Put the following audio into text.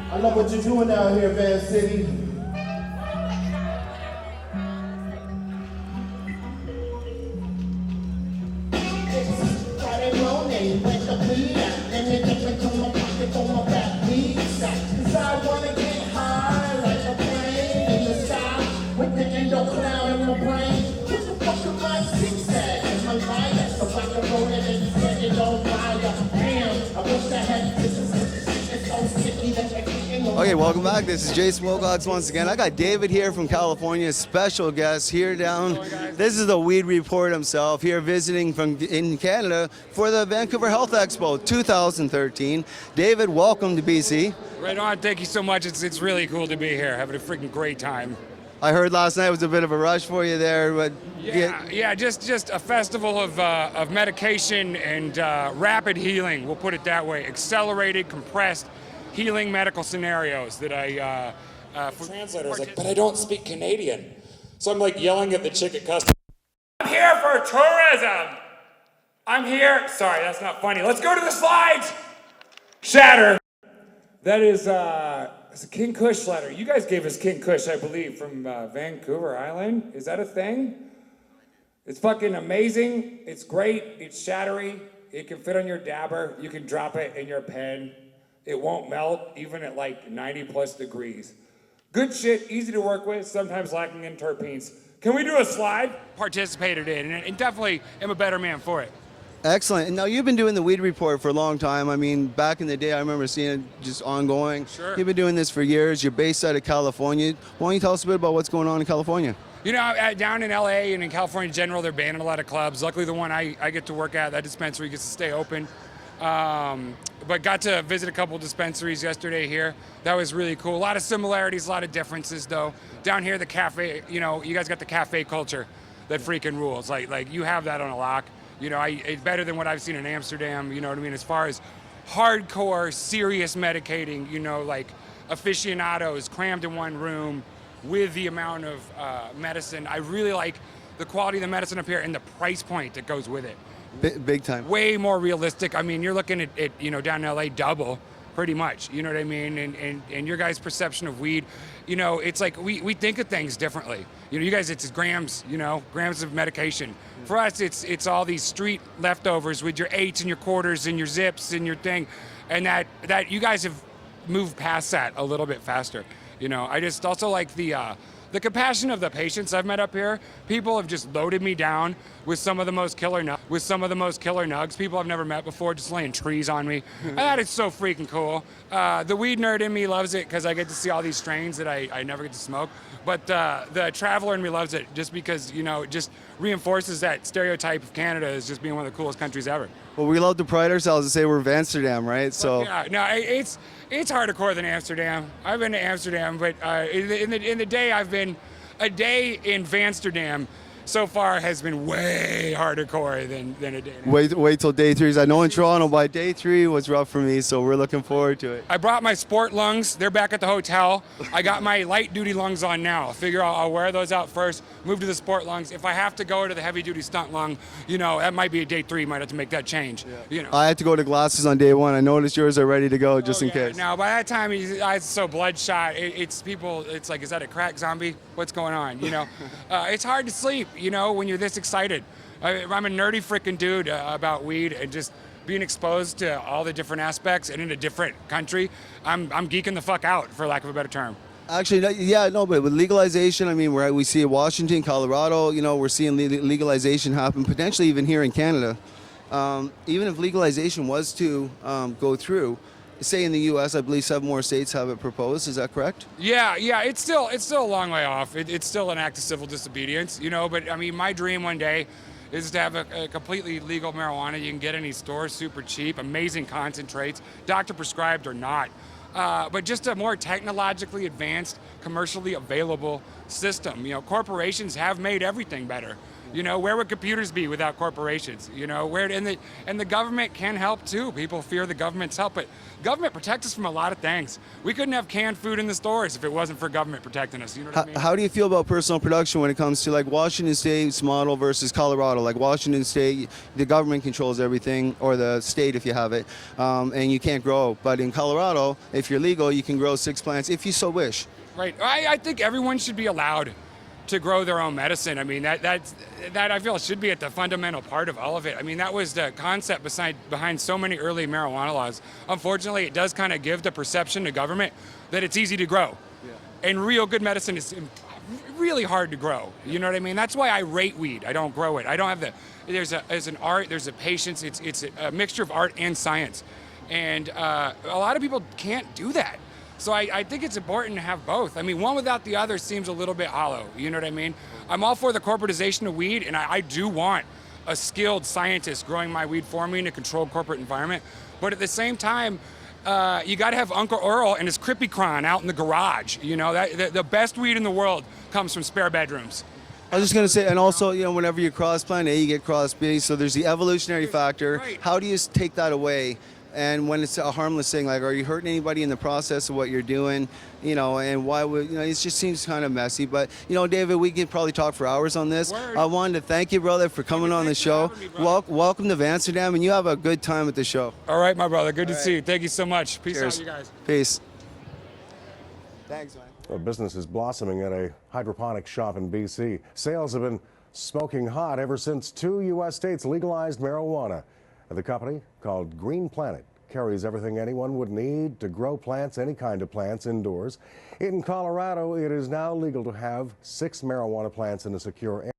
I love what you're doing down here, Van City. It's Friday morning, with the weed out. Let me dip into my pocket for my back weed sack. 'Cause I wanna get high like a plane in the sky with the endo cloud in my brain. What the fuck am I zigzag in my lighter? So I can roll it and set it on fire. Damn, I wish I had this. It's so sticky that I can't. Okay, welcome back. This is Jason Wilcox once again. I got David here from California, special guest here down. This is the weed report himself here visiting from in Canada for the Vancouver Health Expo 2013. David, welcome to BC. Right on. Thank you so much. It's really cool to be here. Having a freaking great time. I heard last night was a bit of a rush for you there, but Yeah. Just a festival of medication and rapid healing. We'll put it that way. Accelerated, compressed healing medical scenarios that I. Translator's like, but I don't speak Canadian. So I'm like yelling at the chick at customs. I'm here for tourism. I'm here. Sorry, that's not funny. Let's go to the slides. Shatter. That is it's a King Kush letter. You guys gave us King Kush, I believe, from Vancouver Island. Is that a thing? It's fucking amazing. It's great. It's shattery. It can fit on your dabber. You can drop it in your pen. It won't melt, even at like 90 plus degrees. Good shit, easy to work with, sometimes lacking in terpenes. Can we do a slide? Participated in, and definitely am a better man for it. excellent. And now you've been doing the weed report for a long time. I mean, back in the day, I remember seeing it just ongoing. Sure. You've been doing this for years. You're based out of California. Why don't you tell us a bit about what's going on in California? You know, down in LA and in California in general, they're banning a lot of clubs. Luckily, the one I get to work at, that dispensary gets to stay open. But got to visit a couple dispensaries yesterday here. That was really cool. A lot of similarities, a lot of differences though. Down here, the cafe, you know, you guys got the cafe culture that freaking rules. Like you have that on a lock. You know, it's better than what I've seen in Amsterdam, you know what I mean? As far as hardcore, serious medicating, you know, like aficionados crammed in one room with the amount of medicine. I really like the quality of the medicine up here and the price point that goes with it. Big time. Way more realistic. I mean, you're looking at you know, down in LA double, pretty much. You know what I mean? And your guys' perception of weed, you know, it's like we think of things differently. You know, you guys, it's grams, you know, grams of medication. For us, it's all these street leftovers with your eights and your quarters and your zips and your thing, and that you guys have moved past that a little bit faster. You know, I just also like the compassion of the patients I've met up here. People have just loaded me down with some of the most killer nugs. People I've never met before just laying trees on me. That is so freaking cool. The weed nerd in me loves it because I get to see all these strains that I never get to smoke. But the traveler in me loves it just because, you know, it just reinforces that stereotype of Canada as just being one of the coolest countries ever. Well, we love to pride ourselves and say we're Vansterdam, right? So Yeah, no, it's harder than Amsterdam. I've been to Amsterdam, but in the day I've been, a day in Vansterdam so far has been way harder than a day. wait till day 3. I know in Toronto by day 3 was rough for me, so we're looking forward to it. I brought my sport lungs. They're back at the hotel. I got my light duty lungs on now. I figure I'll wear those out first, move to the sport lungs. If I have to go to the heavy duty stunt lung, you know, that might be a day 3. Might have to make that change. Yeah. You know. I had to go to glasses on day 1. I noticed yours are ready to go just in case. Now, by that time, it's so bloodshot. It's people, it's like, is that a crack zombie? What's going on? You know, it's hard to sleep, you know, when you're this excited. I'm a nerdy freaking dude about weed and just being exposed to all the different aspects and in a different country. I'm geeking the fuck out, for lack of a better term. Actually, but with legalization, I mean, we see Washington, Colorado, you know, we're seeing legalization happen, potentially even here in Canada. Even if legalization was to go through, say in the U.S., I believe 7 more states have it proposed. Is that correct? Yeah, it's still a long way off. It's still an act of civil disobedience, you know. But I mean, my dream one day is to have a completely legal marijuana you can get in any stores, super cheap, amazing concentrates, doctor prescribed or not. But just a more technologically advanced, commercially available system. You know, corporations have made everything better. You know, where would computers be without corporations? You know, and the government can help too. People fear the government's help, but government protects us from a lot of things. We couldn't have canned food in the stores if it wasn't for government protecting us. You know what I mean? How do you feel about personal production when it comes to like Washington State's model versus Colorado? Like Washington State, the government controls everything, or the state if you have it, and you can't grow. But in Colorado, if you're legal, you can grow 6 plants if you so wish. Right. I think everyone should be allowed to grow their own medicine. I mean, that I feel should be at the fundamental part of all of it. I mean, that was the concept behind so many early marijuana laws. Unfortunately, it does kind of give the perception to government that it's easy to grow. Yeah. And real good medicine is really hard to grow. You know what I mean? That's why I rate weed. I don't grow it. I don't have there's an art, there's a patience. It's a mixture of art and science. And a lot of people can't do that. So I think it's important to have both. I mean, one without the other seems a little bit hollow. You know what I mean? I'm all for the corporatization of weed, and I do want a skilled scientist growing my weed for me in a controlled corporate environment. But at the same time, you got to have Uncle Earl and his Crippy Cron out in the garage. You know, the best weed in the world comes from spare bedrooms. I was just gonna say, and also, you know, whenever you cross plant A, you get cross B. So there's the evolutionary factor. Right. How do you take that away? And when it's a harmless thing, like, are you hurting anybody in the process of what you're doing? You know, and why would, you know, it just seems kind of messy. But, you know, David, we could probably talk for hours on this. Word. I wanted to thank you, brother, for coming on the Thanks for show. having me, brother. Welcome to Vansterdam, and you have a good time at the show. All right, my brother. Good to see you. Thank you so much. Peace Cheers. out, you guys. Peace. Thanks, man. A business is blossoming at a hydroponic shop in BC. Sales have been smoking hot ever since 2 U.S. states legalized marijuana. The company, called Green Planet, carries everything anyone would need to grow plants, any kind of plants, indoors. In Colorado, it is now legal to have 6 marijuana plants in a secure area.